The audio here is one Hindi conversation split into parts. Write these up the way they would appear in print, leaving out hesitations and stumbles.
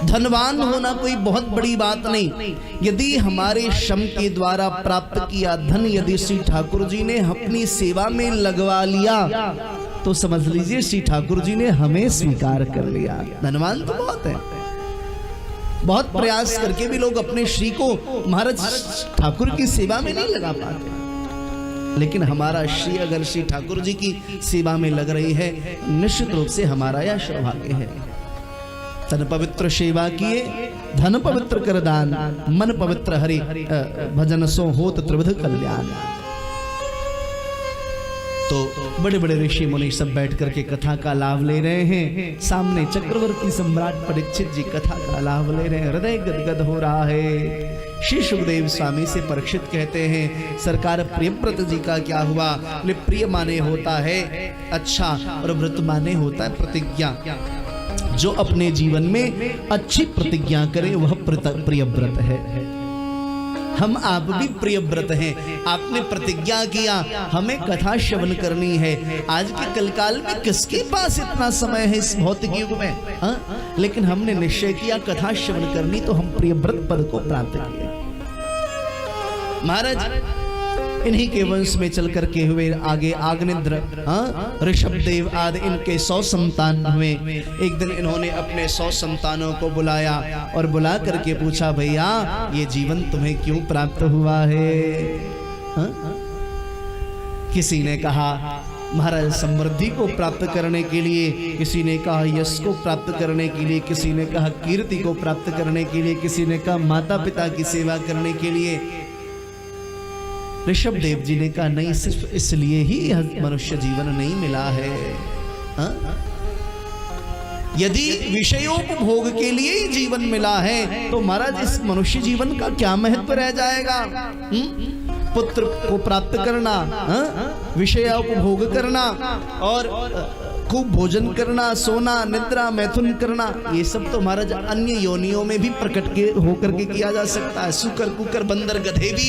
धनवान होना कोई बहुत बड़ी बात नहीं। यदि हमारे श्रम के द्वारा प्राप्त किया धन यदि श्री ठाकुर जी ने अपनी सेवा में लगवा लिया तो समझ लीजिए श्री ठाकुर जी ने हमें स्वीकार कर लिया। धनवान तो बहुत है, बहुत प्रयास करके भी लोग अपने श्री को महाराज ठाकुर की सेवा में नहीं लगा पाते, लेकिन हमारा श्री अगर श्री ठाकुर जी की सेवा में लग रही है, निश्चित रूप से हमारा यह सौभाग्य है। तन पवित्र सेवा किए, धन पवित्र कर दान, मन पवित्र हरि भजन सो होत त्रिविध कल्याण। तो बड़े बड़े ऋषि मुनि सब बैठ करके कथा का लाभ ले रहे हैं। सामने चक्रवर्ती सम्राट परीक्षित जी कथा का लाभ ले रहे हैं। हृदय गदगद हो रहा है। श्री सुखदेव स्वामी से परीक्षित कहते हैं, सरकार प्रियव्रत जी का क्या हुआ? प्रिय माने होता है अच्छा, और व्रत माने होता है प्रतिज्ञा। जो अपने जीवन में अच्छी प्रतिज्ञा करे वह प्रियव्रत है। हम आप भी प्रियव्रत हैं। आपने प्रतिज्ञा किया हमें कथा श्रवण करनी है। आज के कलकाल में किसके पास इतना समय है इस भौतिक युग में? लेकिन हमने निश्चय किया कथा श्रवण करनी, तो हम प्रियव्रत पद को प्राप्त किया। महाराज इन्हीं के वंश में चल करके हुए आगे आग्नेन्द्र, ऋषभदेव आदि इनके 100 संतान हुए। एक दिन इन्होंने अपने 100 संतानों को बुलाया और बुला करके पूछा, भैया ये जीवन तुम्हें क्यों प्राप्त हुआ है? किसी ने कहा महाराज समृद्धि को प्राप्त करने के लिए, किसी ने कहा यश को प्राप्त करने के लिए, किसी ने कहा कीर्ति को प्राप्त करने के लिए, किसी ने कहा माता पिता की सेवा करने के लिए। ऋषभदेव जी ने कहा नहीं, सिर्फ इसलिए ही मनुष्य जीवन नहीं मिला है। यदि विषयोपभोग के लिए ही जीवन मिला है तो महाराज इस मनुष्य जीवन का क्या महत्व रह जाएगा? पुत्र को प्राप्त करना, विषयोपभोग करना और खूब भोजन करना, सोना, निद्रा, मैथुन करना, ये सब तो महाराज अन्य योनियों में भी प्रकट के होकर के किया जा सकता है। सुकर, कुकर, बंदर, गधे भी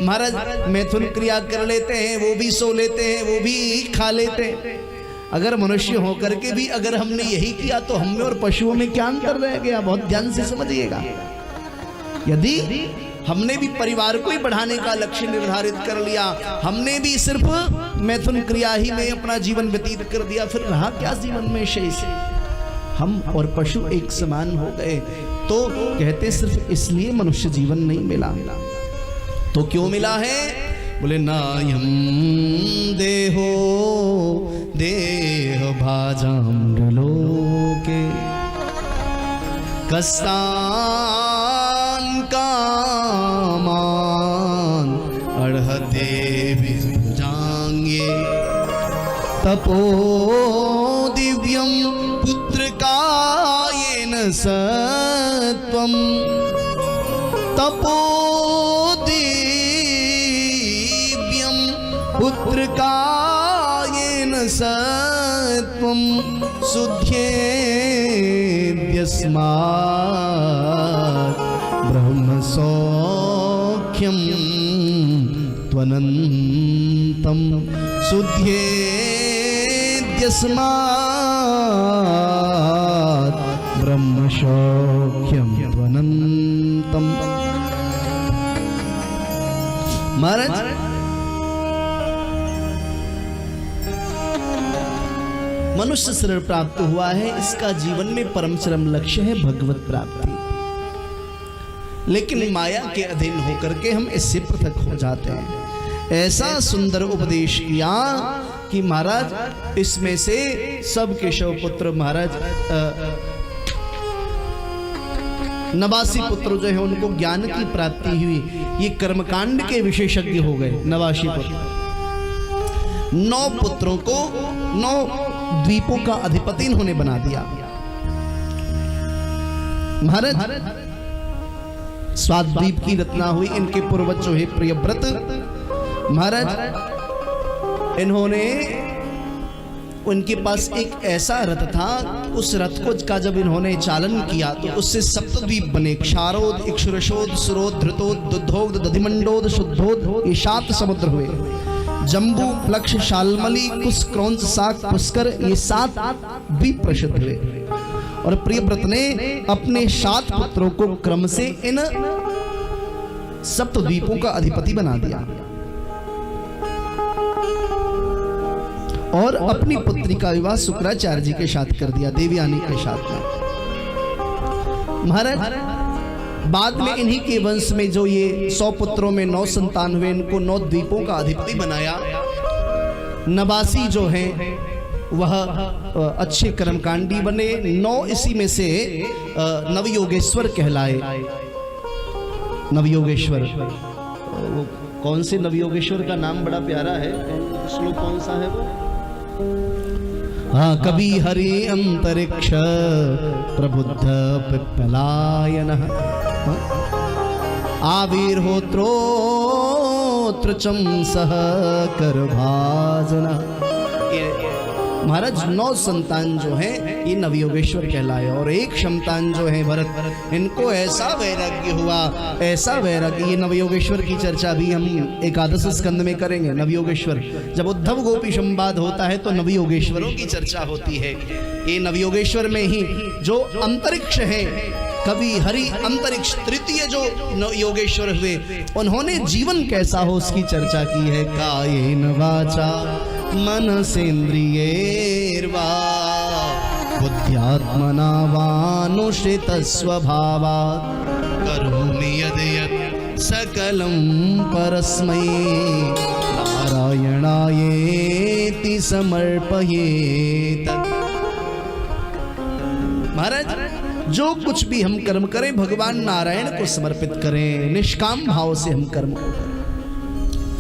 महाराज मैथुन क्रिया कर लेते हैं, वो भी सो लेते हैं, वो भी खा लेते हैं। अगर मनुष्य होकर के भी अगर हमने यही किया तो हम में और पशुओं में क्या अंतर रह गया? बहुत ध्यान से समझिएगा। यदि हमने भी परिवार को ही बढ़ाने का लक्ष्य निर्धारित कर लिया, हमने भी सिर्फ मैथुन क्रिया ही में अपना जीवन व्यतीत कर दिया, फिर रहा क्या जीवन में शेष? हम और पशु एक समान हो गए। तो कहते सिर्फ इसलिए मनुष्य जीवन नहीं मिला। तो क्यों मिला है? बोले नायम देहो देह भाजाम लोके कस्तान कामान अर्हते विजांगे तपो दिव्यम पुत्र कायेन सत्वम तपो दिव्यम पुत्र कायेन सत्वम शुद्धेभ्यस्मात् ब्रह्म सौख्यम त्वनन्तम शुद्धेभ्यस्मात् ब्रह्म सौख्यम त्वनन्तम। महाराज मनुष्य शरीर प्राप्त हुआ है, इसका जीवन में परम चरम लक्ष्य है भगवत प्राप्ति। लेकिन माया के अधीन होकर के हम इससे पृथक हो जाते हैं। ऐसा सुंदर उपदेश किया कि महाराज इसमें से सब केशव पुत्र महाराज 89 पुत्र जो है उनको ज्ञान की प्राप्ति हुई। ये कर्मकांड के विशेषज्ञ हो गए 89 पुत्र। 9 पुत्रों को 9 द्वीपों का अधिपति इन्होंने बना दिया। महाराज स्वाद्वीप की रचना हुई। इनके पूर्वज जो है प्रियव्रत महाराज, इन्होंने उनके पास एक ऐसा रथ था, उस रथ को का जब इन्होंने चालन किया तो उससे सप्तद्वीप बने। क्षारोद, इक्षुरशोद, सुरोद, धृतोद, दुद्धोद, दधिमंडोद, शुद्धोद, ये 7 समुद्र हुए। जम्बू, प्लक्ष, शालमली, कुश, क्रौंच, शाक, पुष्कर, ये 7 द्वीप प्रसिद्ध हुए। और प्रियव्रत ने अपने 7 पुत्रों को क्रम से इन सप्तद्वीपों का अधिपति बना दिया और अपनी पुत्री का विवाह शुक्राचार्य जी के साथ कर दिया, देवयानी के साथ में। महाराज बाद में इन्हीं के वंश में जो ये 100 पुत्रों में 9 संतान हुए, इनको 9 द्वीपों का अधिपति बनाया। नवासी जो हैं वह अच्छे कर्मकांडी बने। 9 इसी में से नवयोगेश्वर कहलाए। नवयोगेश्वर, वो कौन से नवयोगेश्वर का नाम बड़ा प्यारा है, श्लोक कौन सा है वो? हाँ, कवि हरि अंतरिक्ष प्रबुद्ध पिप्पलायन आविर्होत्रोत्र सह कर भाजन। महाराज 9 संतान जो हैं ये नवयोगेश्वर कहलाए और एक संतान जो है भरत, इनको ऐसा वैराग्य हुआ, ऐसा वैराग्य। ये नवयोगेश्वर की चर्चा भी हम एकादश स्कंद में करेंगे। नवयोगेश्वर, जब उद्धव गोपी संवाद होता है तो नवयोगेश्वरों की चर्चा होती है। ये नवयोगेश्वर में ही जो अंतरिक्ष है, कवि हरि अंतरिक्ष तृतीय जो योगेश्वर हुए, उन्होंने जीवन कैसा हो उसकी चर्चा की है। कायेन वाचा मनसेन्द्रियैर्वा बुद्ध्यात्मना वानुश्रित स्वभावात् करोमि यद् यत् सकलं परस्मै नारायणायेति समर्पयेत्। महाराज जो कुछ भी हम कर्म करें भगवान नारायण को समर्पित करें, निष्काम भाव से हम कर्म को करें।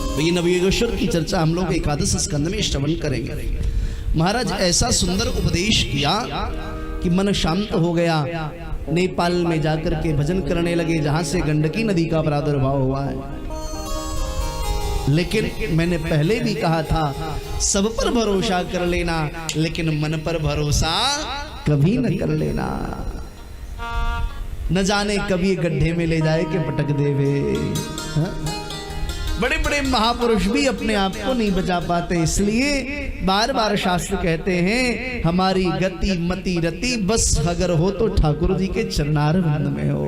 तो ये नवयोगेश्वर की चर्चा हम लोग एकादश स्कंद में श्रवण करेंगे। महाराज ऐसा सुंदर उपदेश किया कि मन शांत हो गया। नेपाल में जाकर के भजन करने लगे जहां से गंडकी नदी का प्रादुर्भाव हुआ है। लेकिन मैंने पहले भी कहा था, सब पर भरोसा कर लेना लेकिन मन पर भरोसा कभी न कर लेना। न जाने कभी गड्ढे में ले जाए के पटक देवे। बड़े बड़े महापुरुष भी अपने आप को नहीं बचा पाते, इसलिए बार बार शास्त्र कहते हैं हमारी गति मति रति बस अगर हो तो ठाकुर जी के चरणारविंद में हो।